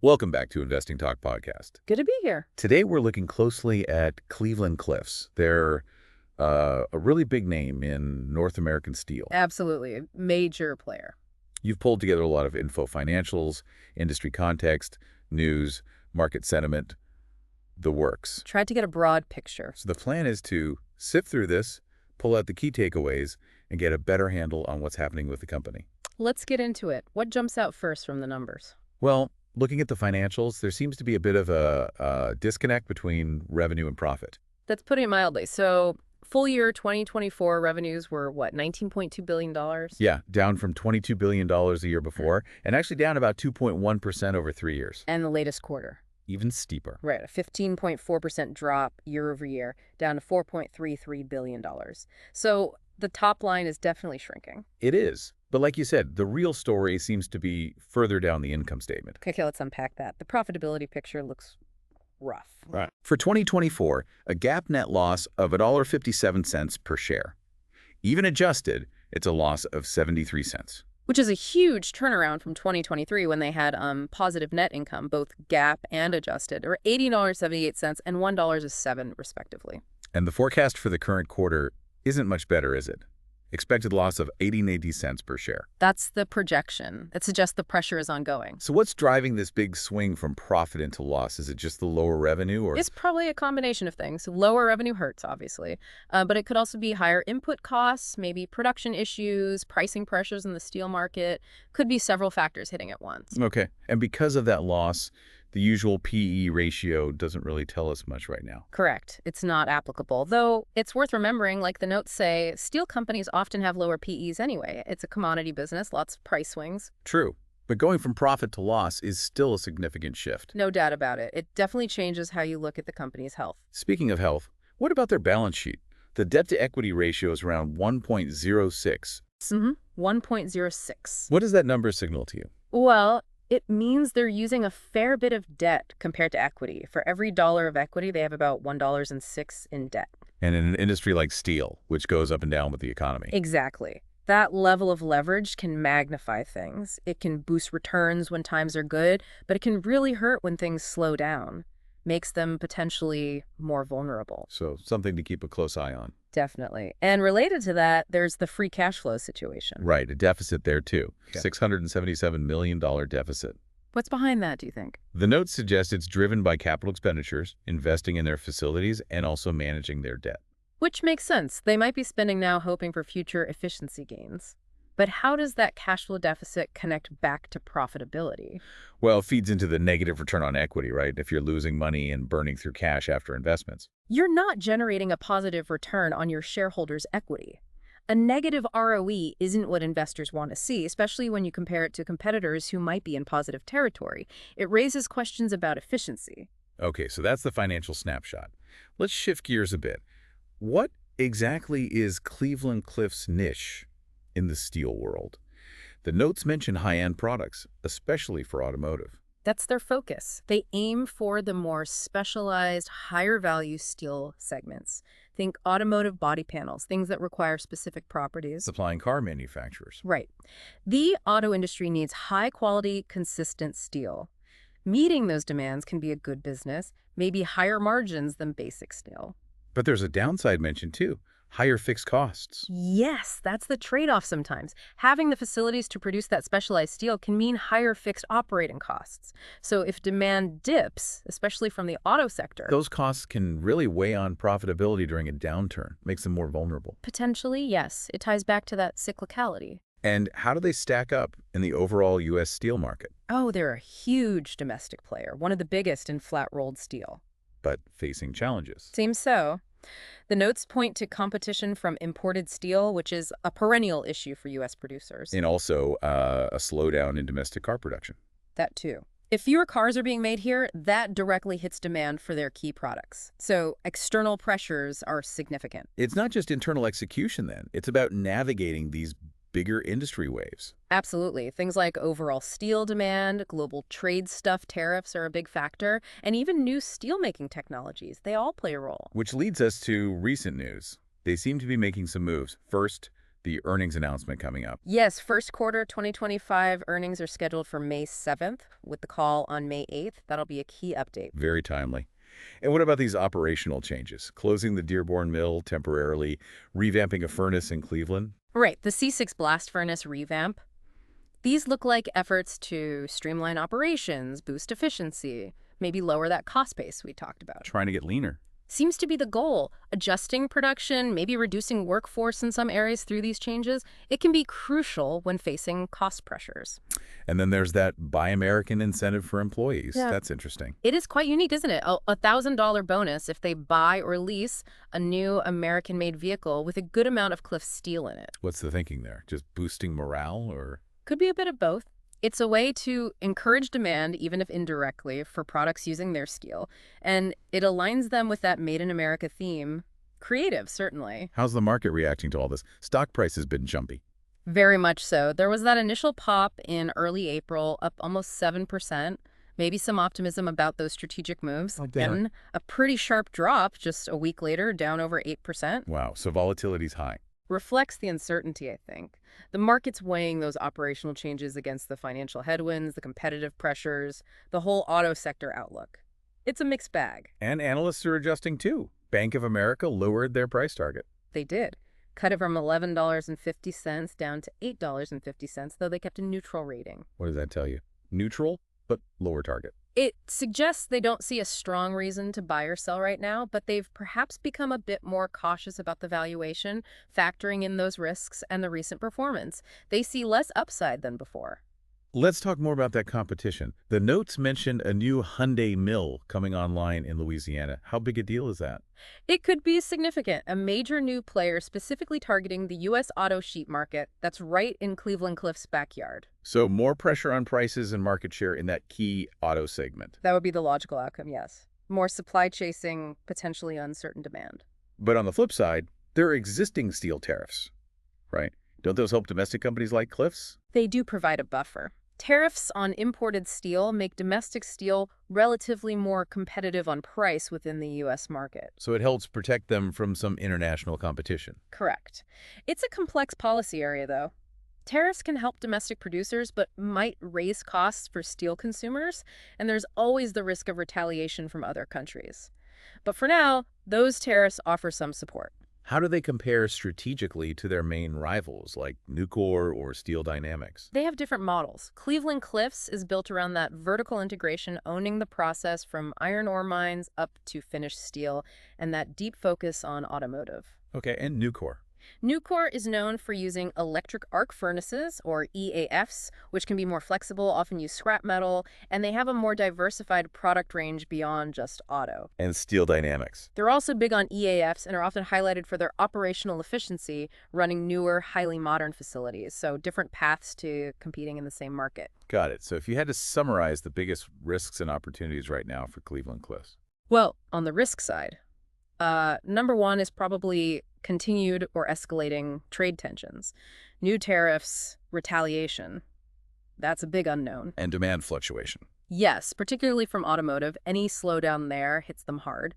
Welcome back to Investing Talk Podcast. Good to be here. Today we're looking closely at Cleveland-Cliffs. They're a really big name in North American steel. Absolutely. A major player. You've pulled together a lot of info, financials, industry context, news, market sentiment, the works. Tried to get a broad picture. So the plan is to sift through this, pull out the key takeaways, and get a better handle on what's happening with the company. Let's get into it. What jumps out first from the numbers? Well, looking at the financials, there seems to be a bit of a disconnect between revenue and profit. That's putting it mildly. So full year 2024 revenues were what, $19.2 billion? Yeah, down from $22 billion a year before, and actually down about 2.1% over 3 years. And the latest quarter. Even steeper. Right, a 15.4% drop year over year, down to $4.33 billion. So the top line is definitely shrinking. It is. But like you said, the real story seems to be further down the income statement. Okay, let's unpack that. The profitability picture looks rough. Right. For 2024, a GAAP net loss of $1.57 per share. Even adjusted, it's a loss of 73 cents. Which is a huge turnaround from 2023 when they had positive net income, both GAAP and adjusted, or $80.78 and $1.07 respectively. And the forecast for the current quarter isn't much better, is it? Expected loss of 80 cents per share. That's the projection. It suggests the pressure is ongoing. So what's driving this big swing from profit into loss? Is it just the lower revenue, or? It's probably a combination of things. Lower revenue hurts, obviously, but it could also be higher input costs, maybe production issues, pricing pressures in the steel market. Could be several factors hitting at once. Okay. And because of that loss, the usual PE ratio doesn't really tell us much right now. Correct. It's not applicable. Though it's worth remembering, like the notes say, steel companies often have lower PEs anyway. It's a commodity business, lots of price swings. True. But going from profit to loss is still a significant shift. No doubt about it. It definitely changes how you look at the company's health. Speaking of health, what about their balance sheet? The debt-to-equity ratio is around 1.06. 1.06. What does that number signal to you? Well, it means they're using a fair bit of debt compared to equity. For every dollar of equity, they have about $1.06 in debt. And in an industry like steel, which goes up and down with the economy. Exactly. That level of leverage can magnify things. It can boost returns when times are good, but it can really hurt when things slow down. Makes them potentially more vulnerable. So something to keep a close eye on. Definitely. And related to that, there's the free cash flow situation. Right, a deficit there too. Okay. $677 million deficit. What's behind that, do you think? The notes suggest it's driven by capital expenditures, investing in their facilities, and also managing their debt. Which makes sense. They might be spending now hoping for future efficiency gains. But how does that cash flow deficit connect back to profitability? Well, it feeds into the negative return on equity, right? If you're losing money and burning through cash after investments. You're not generating a positive return on your shareholders' equity. A negative ROE isn't what investors want to see, especially when you compare it to competitors who might be in positive territory. It raises questions about efficiency. Okay, so that's the financial snapshot. Let's shift gears a bit. What exactly is Cleveland-Cliffs' niche in the steel world? The notes mention high-end products, especially for automotive. That's their focus. They aim for the more specialized, higher-value steel segments. Think automotive body panels, things that require specific properties. Supplying car manufacturers. Right. The auto industry needs high-quality, consistent steel. Meeting those demands can be a good business, maybe higher margins than basic steel. But there's a downside mentioned too. Higher fixed costs. Yes, that's the trade-off sometimes. Having the facilities to produce that specialized steel can mean higher fixed operating costs. So if demand dips, especially from the auto sector, Those costs can really weigh on profitability during a downturn, makes them more vulnerable. potentially, yes, it ties back to that cyclicality. And how do they stack up in the overall U.S. steel market, Oh, they're a huge domestic player, one of the biggest in flat-rolled steel. but facing challenges? Seems so. The notes point to competition from imported steel, which is a perennial issue for U.S. producers. And also a slowdown in domestic car production. That too. If fewer cars are being made here, that directly hits demand for their key products. So external pressures are significant. It's not just internal execution then. It's about navigating these bigger industry waves. Absolutely. Things like overall steel demand, global trade stuff, tariffs are a big factor, and even new steelmaking technologies. They all play a role. Which leads us to recent news. They seem to be making some moves. First, the earnings announcement coming up. Yes, first quarter 2025 earnings are scheduled for May 7th, with the call on May 8th. That'll be a key update. Very timely. And what about these operational changes? Closing the Dearborn Mill temporarily, revamping a furnace in Cleveland? Right, the C6 blast furnace revamp. These look like efforts to streamline operations, boost efficiency, maybe lower that cost base we talked about. Trying to get leaner. Seems to be the goal. Adjusting production, maybe reducing workforce in some areas through these changes, it can be crucial when facing cost pressures. And then there's that Buy American incentive for employees. Yeah. That's interesting. It is quite unique, isn't it? A $1,000 bonus if they buy or lease a new American-made vehicle with a good amount of Cliff steel in it. What's the thinking there? Just boosting morale or? Could be a bit of both. It's a way to encourage demand, even if indirectly, for products using their steel. And it aligns them with that Made in America theme. Creative, certainly. How's the market reacting to all this? Stock price has been jumpy. Very much so. There was that initial pop in early April, up almost 7%. Maybe some optimism about those strategic moves. Then a pretty sharp drop just a week later, down over 8%. Wow, so volatility's high. Reflects the uncertainty, I think. The market's weighing those operational changes against the financial headwinds, the competitive pressures, the whole auto sector outlook. It's a mixed bag. And analysts are adjusting too. Bank of America lowered their price target. They did. Cut it from $11.50 down to $8.50, though they kept a neutral rating. What does that tell you? Neutral, but lower target. It suggests they don't see a strong reason to buy or sell right now, but they've perhaps become a bit more cautious about the valuation, factoring in those risks and the recent performance. They see less upside than before. Let's talk more about that competition. The notes mentioned a new Hyundai mill coming online in Louisiana. How big a deal is that? It could be significant. A major new player specifically targeting the U.S. auto sheet market that's right in Cleveland Cliffs' backyard. So more pressure on prices and market share in that key auto segment. That would be the logical outcome, yes. More supply chasing, potentially uncertain demand. But on the flip side, there are existing steel tariffs, right? Don't those help domestic companies like Cliffs? They do provide a buffer. Tariffs on imported steel make domestic steel relatively more competitive on price within the U.S. market. So it helps protect them from some international competition. Correct. It's a complex policy area, though. Tariffs can help domestic producers, but might raise costs for steel consumers, and there's always the risk of retaliation from other countries. But for now, those tariffs offer some support. How do they compare strategically to their main rivals, like Nucor or Steel Dynamics? They have different models. Cleveland Cliffs is built around that vertical integration, owning the process from iron ore mines up to finished steel, and that deep focus on automotive. Okay, and Nucor? Nucor is known for using electric arc furnaces, or EAFs, which can be more flexible, often use scrap metal, and they have a more diversified product range beyond just auto. And Steel Dynamics? They're also big on EAFs and are often highlighted for their operational efficiency, running newer, highly modern facilities, so different paths to competing in the same market. Got it. So if you had to summarize the biggest risks and opportunities right now for Cleveland Cliffs? Well, on the risk side, number one is probably continued or escalating trade tensions. New tariffs, retaliation. That's a big unknown. And demand fluctuation. Yes, particularly from automotive. Any slowdown there hits them hard.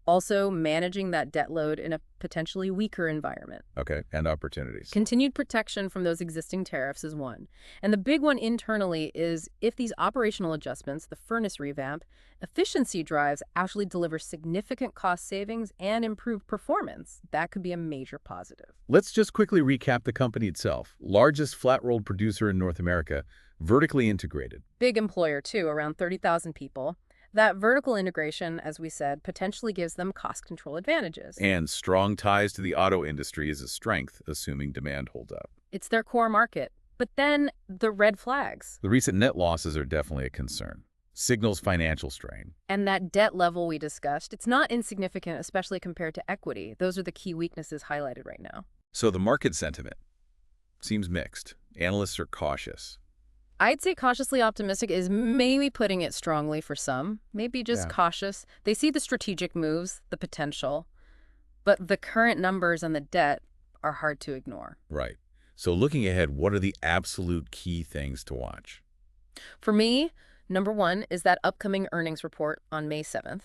Also, managing that debt load in a potentially weaker environment. Okay, and opportunities. Continued protection from those existing tariffs is one. And the big one internally is if these operational adjustments, the furnace revamp, efficiency drives actually deliver significant cost savings and improved performance, that could be a major positive. Let's just quickly recap the company itself. Largest flat-rolled producer in North America, vertically integrated. Big employer, too, around 30,000 people. That vertical integration, as we said, potentially gives them cost control advantages. And strong ties to the auto industry is a strength, assuming demand holds up. It's their core market. But then the red flags. The recent net losses are definitely a concern. Signals financial strain. And that debt level we discussed, it's not insignificant, especially compared to equity. Those are the key weaknesses highlighted right now. So the market sentiment seems mixed. Analysts are cautious. I'd say cautiously optimistic is maybe putting it strongly for some. Maybe just cautious. They see the strategic moves, the potential. But the current numbers and the debt are hard to ignore. Right. So looking ahead, what are the absolute key things to watch? For me, number one is that upcoming earnings report on May 7th.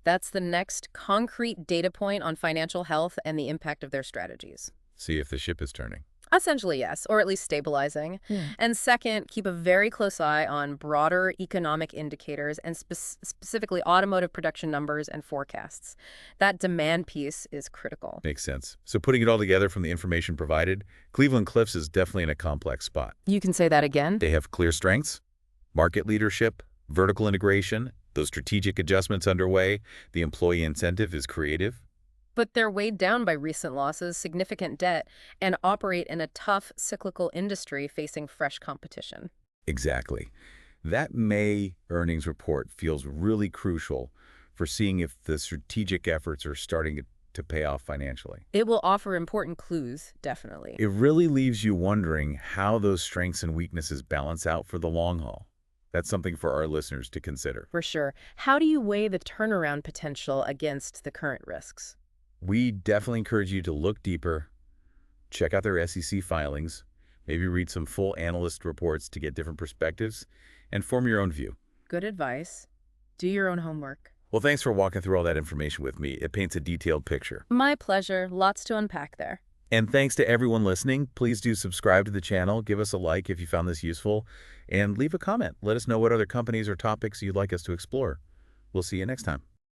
That's the next concrete data point on financial health and the impact of their strategies. See if the ship is turning. Essentially, yes, or at least stabilizing. And second, keep a very close eye on broader economic indicators and specifically automotive production numbers and forecasts. That demand piece is critical. Makes sense. So putting it all together from the information provided, Cleveland-Cliffs is definitely in a complex spot. You can say that again? They have clear strengths, market leadership, vertical integration, those strategic adjustments underway, the employee incentive is creative. But they're weighed down by recent losses, significant debt, and operate in a tough, cyclical industry facing fresh competition. Exactly. That May earnings report feels really crucial for seeing if the strategic efforts are starting to pay off financially. It will offer important clues, definitely. It really leaves you wondering how those strengths and weaknesses balance out for the long haul. That's something for our listeners to consider. For sure. How do you weigh the turnaround potential against the current risks? We definitely encourage you to look deeper, check out their SEC filings, maybe read some full analyst reports to get different perspectives, and form your own view. Good advice. Do your own homework. Well, thanks for walking through all that information with me. It paints a detailed picture. My pleasure. Lots to unpack there. And thanks to everyone listening. Please do subscribe to the channel, give us a like if you found this useful, and leave a comment. Let us know what other companies or topics you'd like us to explore. We'll see you next time.